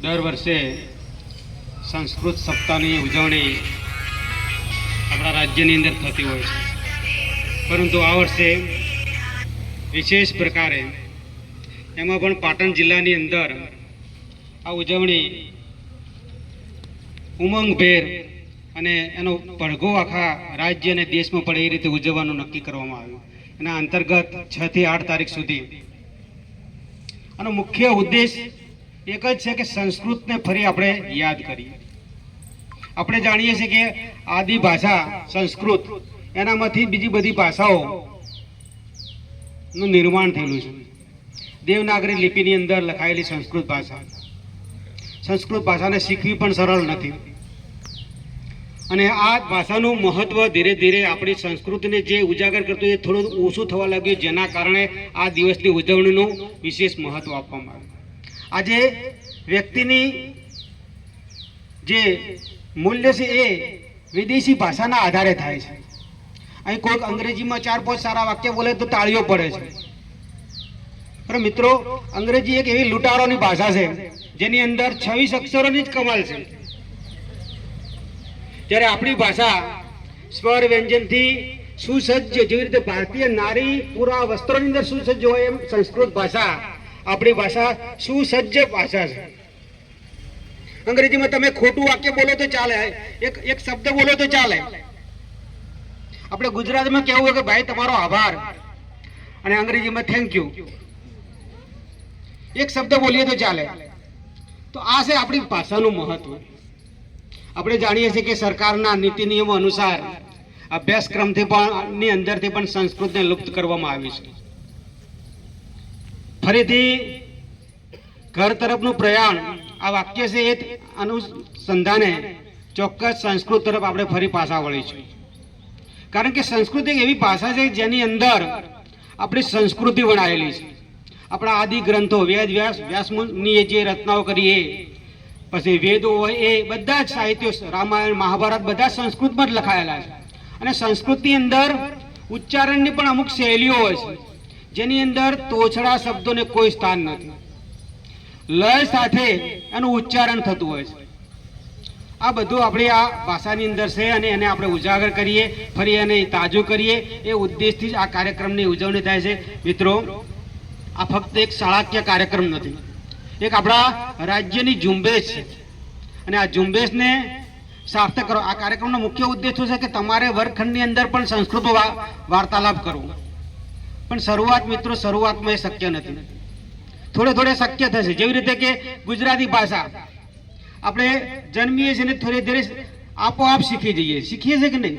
દર વર્ષે સંસ્કૃત સપ્તાહની ઉજવણી આપણા રાજ્યની અંદર થતી હોય છે, પરંતુ આ વર્ષે વિશેષ પ્રકારે એમાં પણ પાટણ જિલ્લાની અંદર આ ઉજવણી ઉમંગભેર અને એનો પડઘો આખા રાજ્ય અને દેશમાં પડે એ રીતે ઉજવવાનું નક્કી કરવામાં આવ્યું. એના અંતર્ગત 6 થી 8 તારીખ સુધી આનો મુખ્ય ઉદ્દેશ એક જ છે કે સંસ્કૃતને ફરી આપણે યાદ કરીએ. આપણે જાણીએ છીએ કે આદિ ભાષા સંસ્કૃત, એનામાંથી બીજી બધી ભાષાઓનું નિર્માણ થયેલું છે. દેવનાગરી લિપિની અંદર લખાયેલી સંસ્કૃત ભાષાને શીખવી પણ સરળ નથી. અને આ ભાષાનું મહત્વ ધીરે ધીરે આપણી સંસ્કૃતિને જે ઉજાગર કરતું એ થોડું ઓછું થવા લાગ્યું, જેના કારણે આ દિવસની ઉજવણીનું વિશેષ મહત્વ આપવામાં આવ્યું. આજે વ્યક્તિની જે મૂલ્ય છે એ વિદેશી ભાષાના આધારે થાય છે. અહીં કોઈક અંગ્રેજીમાં 4-5 સારા વાક્ય બોલે તો તાળીઓ પડે છે. પણ મિત્રો, અંગ્રેજી એક એવી લૂંટારોની ભાષા છે જેની અંદર 26 અક્ષરોની જ કમાલ છે. જ્યારે આપણી ભાષા સ્વર વ્યંજનથી સુસજ્જ, જેવી રીતે ભારતીય નારી પૂરા વસ્ત્રોની અંદર સુસજ્જ હોય, એમ સંસ્કૃત ભાષા, આપણી ભાષા સુસજ્જ ભાષા છે. અંગ્રેજીમાં તમે ખોટું વાક્ય બોલો તો ચાલે, એક શબ્દ બોલો તો ચાલે. આપણે ગુજરાતીમાં કહેવું હોય કે ભાઈ તમારો આભાર, અને અંગ્રેજીમાં થેન્ક યુ, એક શબ્દ બોલીએ તો ચાલે. તો આ છે આપણી ભાષાનું મહત્વ. આપણે જાણીએ છીએ કે સરકારના નીતિ નિયમો અનુસાર અભ્યાસક્રમથી પણ ની અંદરથી પણ સંસ્કૃતને લુપ્ત કરવામાં આવી છે. ફરીથી ઘર તરફનું પ્રયાણ, આ વાક્ય છે એ અનુસંધાને ચોક્કસ સંસ્કૃત તરફ આપણે ફરી પાછા વળીશું. કારણ કે સંસ્કૃત એક એવી ભાષા છે જેની અંદર આપણી સંસ્કૃતિ વણાયેલી છે. આપણા આદિ ગ્રંથો, વ્યાસમુનિએ જે રચનાઓ કરી, એ પછી વેદો હોય, એ બધા જ સાહિત્યો, રામાયણ, મહાભારત, બધા સંસ્કૃતમાં જ લખાયેલા છે. અને સંસ્કૃતની અંદર ઉચ્ચારણની પણ અમુક શૈલીઓ હોય છે જેની અંદર તોછડા શબ્દોને કોઈ સ્થાન નથી. લય સાથે એનું ઉચ્ચારણ થતું હોય છે. આ બધું આપણી આ ભાષાની અંદર છે અને એને આપણે ઉજાગર કરીએ, ફરી એને તાજું કરીએ, એ ઉદ્દેશથી જ આ કાર્યક્રમની ઉજવણી થાય છે. મિત્રો, આ ફક્ત એક શાળાકીય કાર્યક્રમ નથી, એક આપણા રાજ્યની ઝુંબેશ છે. અને આ ઝુંબેશને સાર્થક કરો. આ કાર્યક્રમનો મુખ્ય ઉદ્દેશ શું છે કે તમારે વર્ગખંડની અંદર પણ સંસ્કૃત વાર્તાલાપ કરવો. પણ શરૂઆતમાં એ શક્ય નથી. થોડે થોડે શક્ય થશે. જેવી રીતે કે ગુજરાતી ભાષા આપણે જન્મીએ છીએ ને થોડી ધીરે આપોઆપ શીખીએ છીએ કે નહીં.